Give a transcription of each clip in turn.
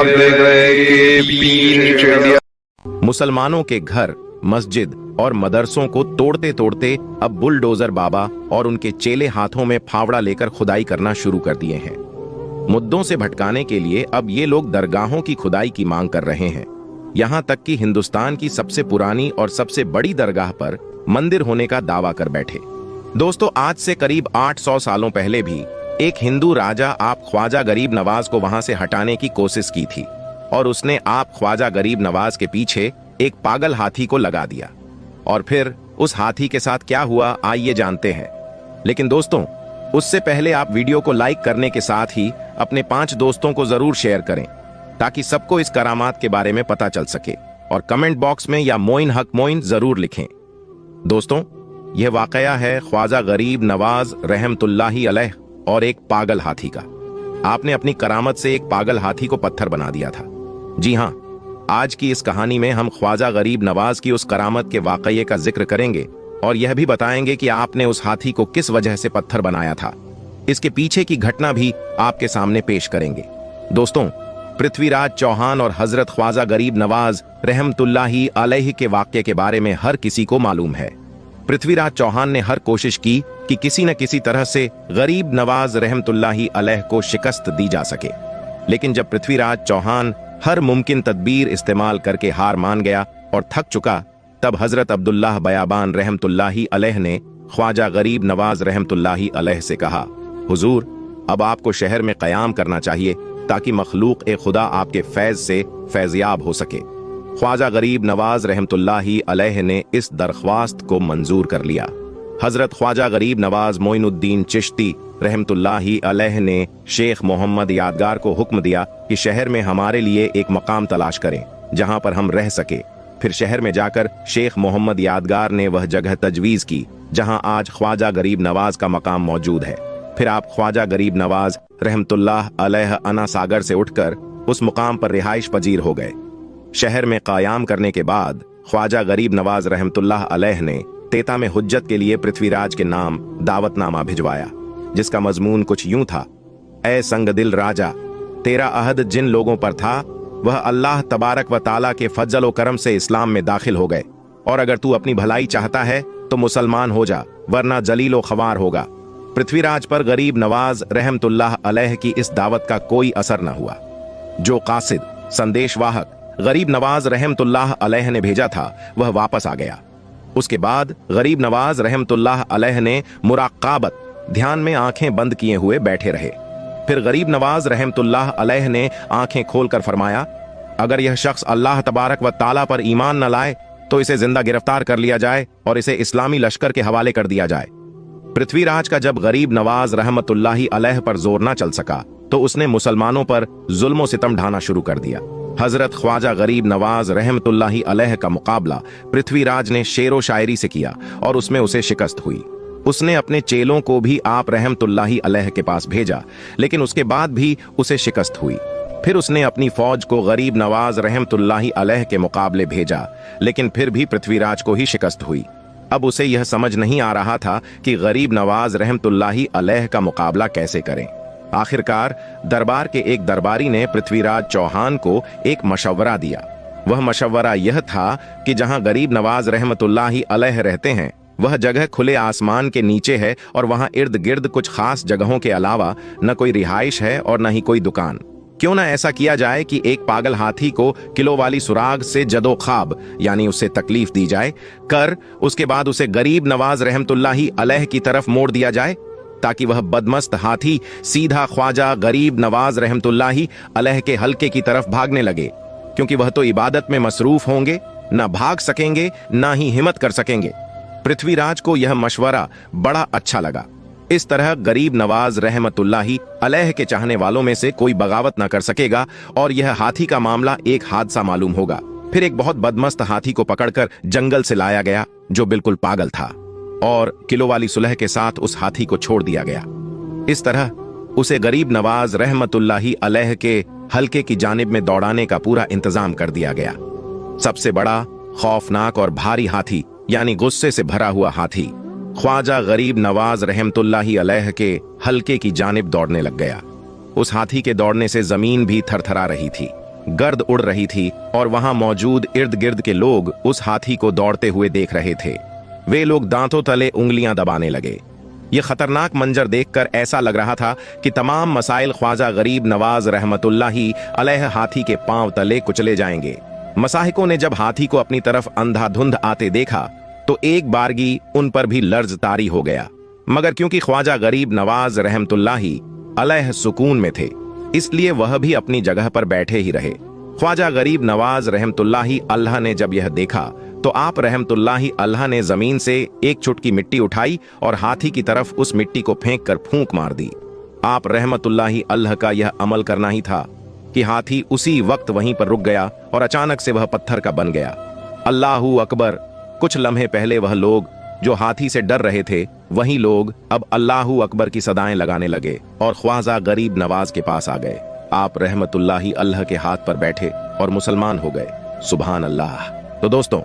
आप देख रहे हैं कि पी न्यूज़ इंडिया। मुसलमानों के घर, मस्जिद और मदरसों को तोड़ते तोड़ते अब बुलडोजर बाबा और उनके चेले हाथों में फावड़ा लेकर खुदाई करना शुरू कर दिए हैं। मुद्दों से भटकाने के लिए अब ये लोग दरगाहों की खुदाई की मांग कर रहे हैं। यहाँ तक कि हिंदुस्तान की सबसे पुरानी और सबसे बड़ी दरगाह पर मंदिर होने का दावा कर बैठे। दोस्तों, आज से करीब 800 सालों पहले भी एक हिंदू राजा आप ख्वाजा गरीब नवाज को वहां से हटाने की कोशिश की थी और उसने आप ख्वाजा गरीब नवाज के पीछे एक पागल हाथी को लगा दिया। और फिर उस हाथी के साथ क्या हुआ, आइए जानते हैं। लेकिन दोस्तों, उससे पहले आप वीडियो को लाइक करने के साथ ही अपने 5 दोस्तों को जरूर शेयर करें ताकि सबको इस करामात के बारे में पता चल सके, और कमेंट बॉक्स में या मोइन हक मोइन जरूर लिखें। दोस्तों, यह वाकया है ख्वाजा गरीब नवाज रहमतुल्लाही अलैह और एक पागल हाथी का। आपने अपनी करामत से एक पागल हाथी को पत्थर बना दिया था। जी हां, आज की इस कहानी में हम ख्वाजा गरीब नवाज की उस करामत के वाकये का जिक्र करेंगे और यह भी बताएंगे कि आपने उस हाथी को किस वजह से पत्थर बनाया था। इसके पीछे की घटना भी आपके सामने पेश करेंगे। दोस्तों, पृथ्वीराज चौहान और हजरत ख्वाजा गरीब नवाज रहमतुल्लाही अलैह के वाक्य के बारे में हर किसी को मालूम है। पृथ्वीराज चौहान ने हर कोशिश की कि किसी न किसी तरह से गरीब नवाज रहमतुल्लाही अलैह को शिकस्त दी जा सके, लेकिन जब पृथ्वीराज चौहान हर मुमकिन तदबीर इस्तेमाल करके हार मान गया और थक चुका, तब हजरत अब्दुल्लाह बयाबान रहमतुल्लाही अलैह ने ख्वाजा गरीब नवाज रहमतुल्लाही अलैह से कहा, हुजूर, अब आपको शहर में क़याम करना चाहिए ताकि मखलूक ए खुदा आपके फैज से फैज़याब हो सके। ख्वाजा गरीब नवाज रहमतुल्लाही अलैह ने इस दरख्वास्त को मंजूर कर लिया। हजरत ख्वाजा गरीब नवाज मोइनुद्दीन चिश्ती रहमतुल्लाही अलैह ने शेख मोहम्मद यादगार को हुक्म दिया कि शहर में हमारे लिए एक मकाम तलाश करें जहां पर हम रह सके। फिर शहर में जाकर शेख मोहम्मद यादगार ने वह जगह तजवीज की जहां आज ख्वाजा गरीब नवाज का मकाम मौजूद है। फिर आप ख्वाजा गरीब नवाज रहमतुल्लाह अलैह अना सागर से उठकर उस मुकाम पर रिहाइश पजीर हो गए। शहर में कायाम करने के बाद ख्वाजा गरीब नवाज रहमतुल्लाह अलैह ने तेता में हुज्जत के लिए पृथ्वीराज के नाम दावतनामा भिजवाया, जिसका मजमून कुछ यूं था, ऐ संगदिल राजा, तेरा अहद जिन लोगों पर था वह अल्लाह तबारक व ताला के फजल व करम से इस्लाम में दाखिल हो गए, और अगर तू अपनी भलाई चाहता है तो मुसलमान हो जा, वरना जलील व खवार होगा। पृथ्वीराज पर गरीब नवाज रहमतुल्लाह अलैह की इस दावत का कोई असर न हुआ। जो कासिद संदेशवाहक गरीब नवाज रहमतुल्लाह अलैह ने भेजा था वह वापस आ गया। उसके बाद गरीब नवाज रहमतुल्लाह अलैह ने मुराकाबत ध्यान में आंखें बंद किए हुए बैठे रहे। फिर गरीब नवाज रहमतुल्लाह अलैह ने आंखें खोलकर फरमाया, अगर यह शख्स अल्लाह तबारक व ताला पर ईमान न लाए तो इसे जिंदा गिरफ्तार कर लिया जाए और इसे इस्लामी लश्कर के हवाले कर दिया जाए। पृथ्वीराज का जब गरीब नवाज रहमतुल्लाही अलैह पर जोर न चल सका तो उसने मुसलमानों पर जुल्म सितम ढाना शुरू कर दिया। हजरत ख्वाजा गरीब नवाज रहमतुल्लाही अलैह का मुकाबला पृथ्वीराज ने शेरो शायरी से किया और उसमें उसे शिकस्त हुई। उसने अपने चेलों को भी आप रहमतुल्लाही अलैह के पास भेजा, लेकिन उसके बाद भी उसे शिकस्त हुई। फिर उसने अपनी फौज को गरीब नवाज रहमतुल्लाही अलैह के मुकाबले भेजा, लेकिन फिर भी पृथ्वीराज को ही शिकस्त हुई। अब उसे यह समझ नहीं आ रहा था कि गरीब नवाज रहमतुल्लाही अलैह का मुकाबला कैसे करें। आखिरकार दरबार के एक दरबारी ने पृथ्वीराज चौहान को एक मशवरा दिया। वह मशवरा यह था कि जहां गरीब नवाज रहमतुल्लाही अलैह रहते हैं वह जगह खुले आसमान के नीचे है और वहां इर्द गिर्द कुछ खास जगहों के अलावा न कोई रिहाइश है और न ही कोई दुकान। क्यों ना ऐसा किया जाए कि एक पागल हाथी को किलो वाली सुराग से जदो ख्वाब यानी उससे तकलीफ दी जाए कर उसके बाद उसे गरीब नवाज रहमतुल्लाही अलैह की तरफ मोड़ दिया जाए, ताकि वह बदमस्त हाथी सीधा ख्वाजा गरीब नवाज रहमतुल्लाही अलैह के हल्के की तरफ भागने लगे, क्योंकि वह तो इबादत में मसरूफ होंगे, न भाग सकेंगे न ही हिम्मत कर सकेंगे। पृथ्वीराज को यह मशवरा बड़ा अच्छा लगा। इस तरह गरीब नवाज रहमतुल्लाही अलैह के चाहने वालों में से कोई बगावत न कर सकेगा और यह हाथी का मामला एक हादसा मालूम होगा। फिर एक बहुत बदमस्त हाथी को पकड़कर जंगल से लाया गया जो बिल्कुल पागल था, और किलो वाली सुलह के साथ उस हाथी को छोड़ दिया गया। इस तरह उसे गरीब नवाज रहमतुल्लाही अलैह के हल्के की जानिब में दौड़ाने का पूरा इंतजाम कर दिया गया। सबसे बड़ा, खौफनाक और भारी हाथी यानी गुस्से से भरा हुआ हाथी ख्वाजा गरीब नवाज रहमतुल्लाही अलैह के हल्के की जानिब दौड़ने लग गया। उस हाथी के दौड़ने से जमीन भी थरथरा रही थी। गर्द उड़ रही थी और वहां मौजूद इर्द गिर्द के लोग उस हाथी को दौड़ते हुए देख रहे थे। वे लोग दांतों तले उंगलियां दबाने लगे। ये खतरनाक मंजर देखकर ऐसा लग रहा था कि तमाम मसाइल ख्वाजा गरीब नवाज रहमतुल्लाही अलैह हाथी के पांव तले कुचले जाएंगे। मसाहिकों ने जब हाथी को अपनी तरफ अंधाधुंध आते देखा तो एक बारगी उन पर भी लर्ज तारी हो गया, मगर क्योंकि ख्वाजा गरीब नवाज रहमतुल्लाही अलैह सुकून में थे, इसलिए वह भी अपनी जगह पर बैठे ही रहे। ख्वाजा गरीब नवाज रहमतुल्लाही अल्लाह ने जब यह देखा तो आप रहमतुल्लाही अल्लाह ने जमीन से एक चुटकी मिट्टी उठाई और हाथी की तरफ उस मिट्टी को फेंक कर फूंक मार दी। आप रहमतुल्लाही अल्लाह का यह अमल करना ही था कि हाथी उसी वक्त वहीं पर रुक गया और अचानक से वह पत्थर का बन गया। अल्लाहू अकबर। कुछ लम्हे पहले वह लोग जो हाथी से डर रहे थे, वही लोग अब अल्लाहू अकबर की सदाएं लगाने लगे और ख्वाजा गरीब नवाज के पास आ गए। आप रहमतुल्लाही अल्लाह के हाथ पर बैठे और मुसलमान हो गए। सुभान अल्लाह। तो दोस्तों,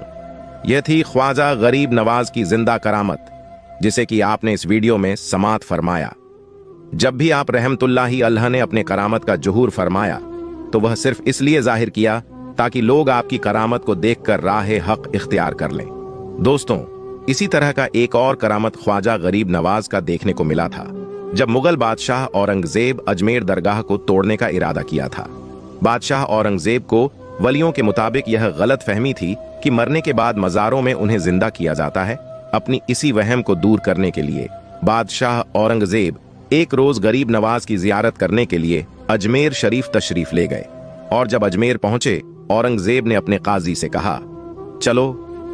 यह थी ख्वाजा गरीब नवाज की जिंदा करामत, जिसे कि आपने इस वीडियो में समात फरमाया। जब भी आप रहमतुल्लाही अल्लाह ने अपने करामत का जुहूर फरमाया तो वह सिर्फ इसलिए जाहिर किया ताकि लोग आपकी करामत को देखकर राह हक इख्तियार कर लें। दोस्तों, इसी तरह का एक और करामत ख्वाजा गरीब नवाज का देखने को मिला था जब मुगल बादशाह औरंगजेब अजमेर दरगाह को तोड़ने का इरादा किया था। बादशाह औरंगजेब को वलियों के मुताबिक यह गलत फहमी थी कि मरने के बाद मज़ारों में उन्हें जिंदा किया जाता है। अपनी इसी वहम को दूर करने के लिए बादशाह औरंगजेब एक रोज गरीब नवाज की जियारत करने के लिए अजमेर शरीफ तशरीफ ले गए और जब अजमेर पहुंचे, औरंगजेब ने अपने काजी से कहा, चलो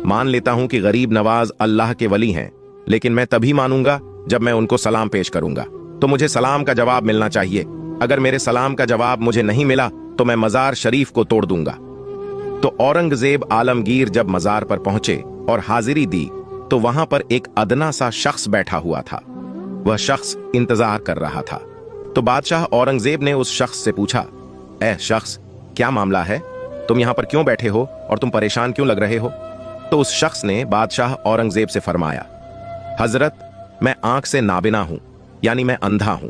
मान लेता हूं कि गरीब नवाज अल्लाह के वली हैं, लेकिन मैं तभी मानूंगा जब मैं उनको सलाम पेश करूंगा, तो मुझे सलाम का जवाब मिलना चाहिए। अगर मेरे सलाम का जवाब मुझे नहीं मिला तो मैं मजार शरीफ को तोड़ दूंगा। तो औरंगजेब आलमगीर जब मजार पर पहुंचे और हाजिरी दी तो वहां पर एक अदना सा शख्स बैठा हुआ था। वह शख्स इंतजार कर रहा था। तो बादशाह औरंगजेब ने उस शख्स से पूछा, ऐ शख्स, क्या मामला है? तुम यहां पर क्यों बैठे हो और तुम परेशान क्यों लग रहे हो? तो उस शख्स ने बादशाह औरंगजेब से फरमाया, हजरत, मैं आंख से नाबिना हूं, यानी मैं अंधा हूं,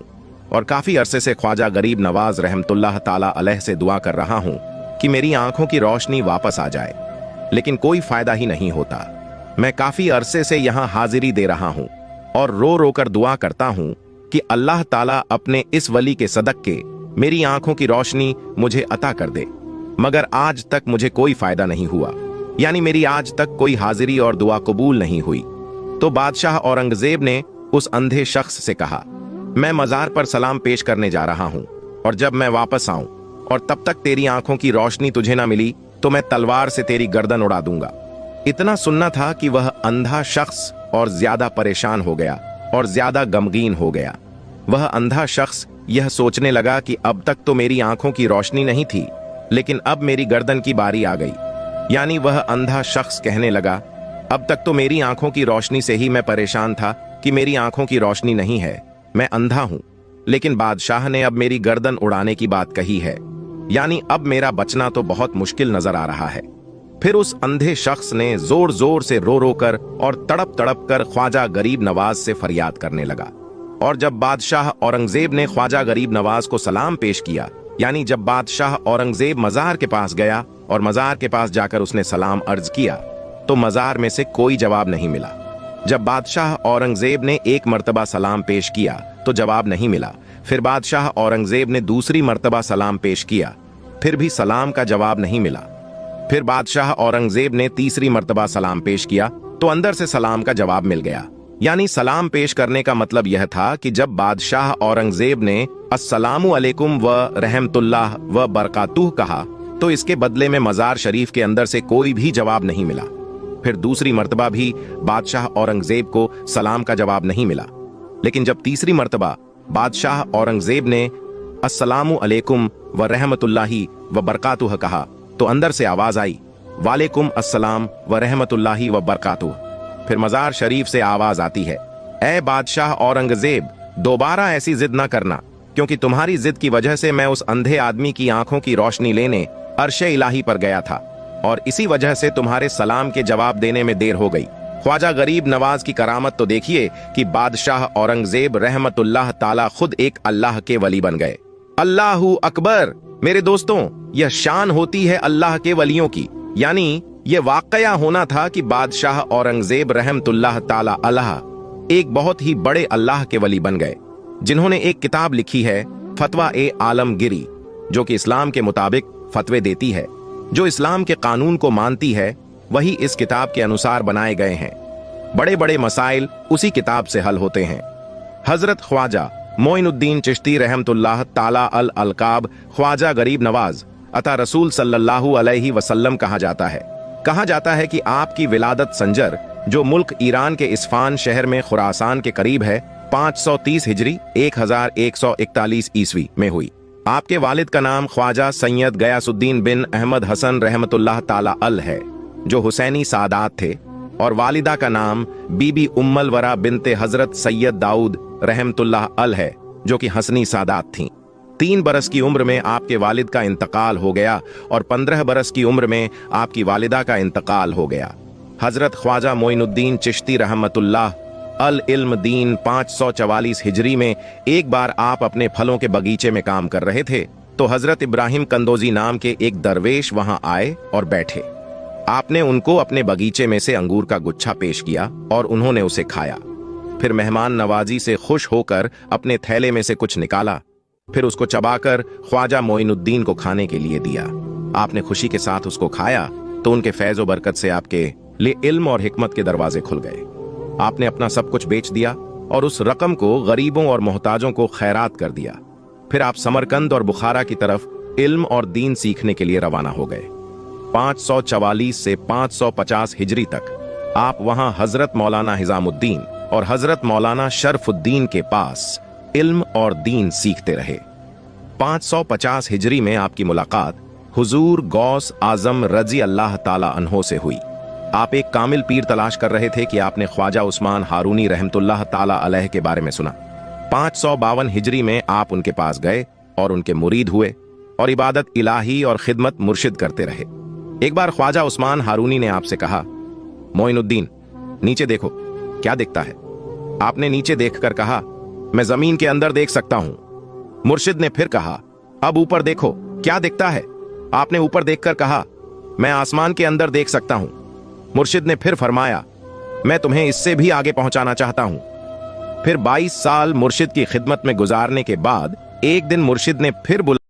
और काफी अरसे से ख्वाजा गरीब नवाज रहमतुल्लाह ताला अलैह से दुआ कर रहा हूं कि मेरी आंखों की रोशनी वापस आ जाए, लेकिन कोई फायदा ही नहीं होता। मैं काफी अरसे से यहां हाजिरी दे रहा हूं और रो रो कर दुआ करता हूं कि अल्लाह ताला अपने इस वली के सदक़े मेरी आंखों की रोशनी मुझे अता कर दे, मगर आज तक मुझे कोई फायदा नहीं हुआ, यानी मेरी आज तक कोई हाजिरी और दुआ कबूल नहीं हुई। तो बादशाह औरंगजेब ने उस अंधे शख्स से कहा, मैं मजार पर सलाम पेश करने जा रहा हूं और जब मैं वापस आऊं और तब तक तेरी आंखों की रोशनी तुझे ना मिली तो मैं तलवार से तेरी गर्दन उड़ा दूंगा। इतना सुनना था कि वह अंधा शख्स और ज्यादा परेशान हो गया और ज्यादा गमगीन हो गया। वह अंधा शख्स यह सोचने लगा कि अब तक तो मेरी आंखों की रोशनी नहीं थी, लेकिन अब मेरी गर्दन की बारी आ गई। यानी वह अंधा शख्स कहने लगा, अब तक तो मेरी आंखों की रोशनी से ही मैं परेशान था कि मेरी आंखों की रोशनी नहीं है, मैं अंधा हूं, लेकिन बादशाह ने अब मेरी गर्दन उड़ाने की बात कही है, यानी अब मेरा बचना तो बहुत मुश्किल नजर आ रहा है। फिर उस अंधे शख्स ने जोर जोर से रो रो कर और तड़प तड़प कर ख्वाजा गरीब नवाज से फरियाद करने लगा। और जब बादशाह औरंगजेब ने ख्वाजा गरीब नवाज को सलाम पेश किया, यानी जब बादशाह औरंगजेब मजार के पास गया और मजार के पास जाकर उसने सलाम अर्ज किया तो मजार में से कोई जवाब नहीं मिला। जब बादशाह औरंगजेब ने एक मर्तबा सलाम पेश किया तो जवाब नहीं मिला। फिर बादशाह औरंगजेब ने दूसरी मर्तबा सलाम पेश किया, फिर भी सलाम का जवाब नहीं मिला। फिर बादशाह औरंगजेब ने तीसरी मर्तबा सलाम पेश किया तो अंदर से सलाम का जवाब मिल गया। यानी सलाम पेश करने का मतलब यह था कि जब बादशाह औरंगजेब ने अस्सलामु अलैकुम व रहमतुल्लाह व बरकातुह कहा तो इसके बदले में मजार शरीफ के अंदर से कोई भी जवाब नहीं मिला। फिर दूसरी मर्तबा भी बादशाह औरंगजेब को सलाम का जवाब नहीं मिला, लेकिन जब तीसरी मर्तबा बादशाह औरंगजेब ने अस्सलामु अलैकुम व रहमतुल्लाही व बरकातुह कहा तो अंदर से आवाज आई, वालेकुम अस्सलाम व रहमतुल्लाही व बरकातुह। फिर मजार शरीफ से आवाज आती है, ऐ बादशाह औरंगजेब, दोबारा ऐसी जिद ना करना, क्योंकि तुम्हारी जिद की वजह से मैं उस अंधे आदमी की आंखों की रोशनी लेने अर्शे इलाही पर गया था और इसी वजह से तुम्हारे सलाम के जवाब देने में देर हो गई। ख्वाजा गरीब नवाज की करामत तो देखिए कि बादशाह औरंगजेब रहमतुल्लाह ताला खुद एक अल्लाह के वली बन गए। अल्लाहू अकबर। मेरे दोस्तों, यह शान होती है अल्लाह के वलियों की। यानी यह वाकया होना था कि बादशाह औरंगजेब रहमतुल्लाह ताला अलैह एक बहुत ही बड़े अल्लाह के वली बन गए, जिन्होंने एक किताब लिखी है फतवा ए आलमगिरी, जो कि इस्लाम के मुताबिक फतवे देती है। जो इस्लाम के कानून को मानती है वही इस किताब के अनुसार बनाए गए हैं। बड़े बड़े मसाइल उसी किताब से हल होते हैं। हजरत ख्वाजा मोइनुद्दीन चिश्ती रहमतुल्लाह ताला अल अलकाब ख्वाजा गरीब नवाज अता रसूल सल्लल्लाहु अलैहि वसल्लम कहा जाता है। कहा जाता है कि आपकी विलादत संजर, जो मुल्क ईरान के इस्फान शहर में खुरासान के करीब है, 530 हिजरी 1141 ईस्वी में हुई। आपके वालिद का नाम ख्वाजा सैयद गयासुद्दीन बिन अहमद हसन रहमतुल्लाह ताला अल है, जो हुसैनी सादात थे, और वालिदा का नाम बीबी उम्मल वरा बिनते हजरत सैयद दाऊद रहमतुल्लाह अल है, जो कि हसनी सादात थीं। 3 बरस की उम्र में आपके वालिद का इंतकाल हो गया और 15 बरस की उम्र में आपकी वालिदा का इंतकाल हो गया। हजरत ख्वाजा मोइनुद्दीन चिश्ती रहमतुल्लाह अल इल्म दीन 544 हिजरी में एक बार आप अपने फलों के बगीचे में काम कर रहे थे, तो हजरत इब्राहिम कंदोजी नाम के एक दरवेश वहां आए और बैठे। आपने उनको अपने बगीचे में से अंगूर का गुच्छा पेश किया और उन्होंने उसे खाया। फिर मेहमान नवाजी से खुश होकर अपने थैले में से कुछ निकाला, फिर उसको चबाकर ख्वाजा मोइनुद्दीन को खाने के लिए दिया। आपने खुशी के साथ उसको खाया तो उनके फैज और बरकत से आपके लिए इल्म और हिकमत के दरवाजे खुल गए। आपने अपना सब कुछ बेच दिया और उस रकम को गरीबों और मोहताजों को खैरात कर दिया। फिर आप समरकंद और बुखारा की तरफ इल्म और दीन सीखने के लिए रवाना हो गए। 544 से 550 हिजरी तक आप वहां हजरत मौलाना हिजामुद्दीन और हजरत मौलाना शरफुद्दीन के पास इल्म और दीन सीखते रहे। 550 हिजरी में आपकी मुलाकात हुजूर गौस आजम रजी अल्लाह ताला अन्हो से हुई। आप एक कामिल पीर तलाश कर रहे थे कि आपने ख्वाजा उस्मान हारूनी रहमतुल्लाह ताला अलैह के बारे में सुना। 552 हिजरी में आप उनके पास गए और उनके मुरीद हुए और इबादत इलाही और खिदमत मुर्शिद करते रहे। एक बार ख्वाजा उस्मान हारूनी ने आपसे कहा, मोइनुद्दीन नीचे देखो, क्या दिखता है? आपने नीचे देखकर कहा, मैं जमीन के अंदर देख सकता हूं। मुर्शिद ने फिर कहा, अब ऊपर देखो, क्या दिखता है? आपने ऊपर देखकर कहा, मैं आसमान के अंदर देख सकता हूं। मुर्शिद ने फिर फरमाया, मैं तुम्हें इससे भी आगे पहुंचाना चाहता हूं। फिर 22 साल मुर्शिद की खिदमत में गुजारने के बाद एक दिन मुर्शिद ने फिर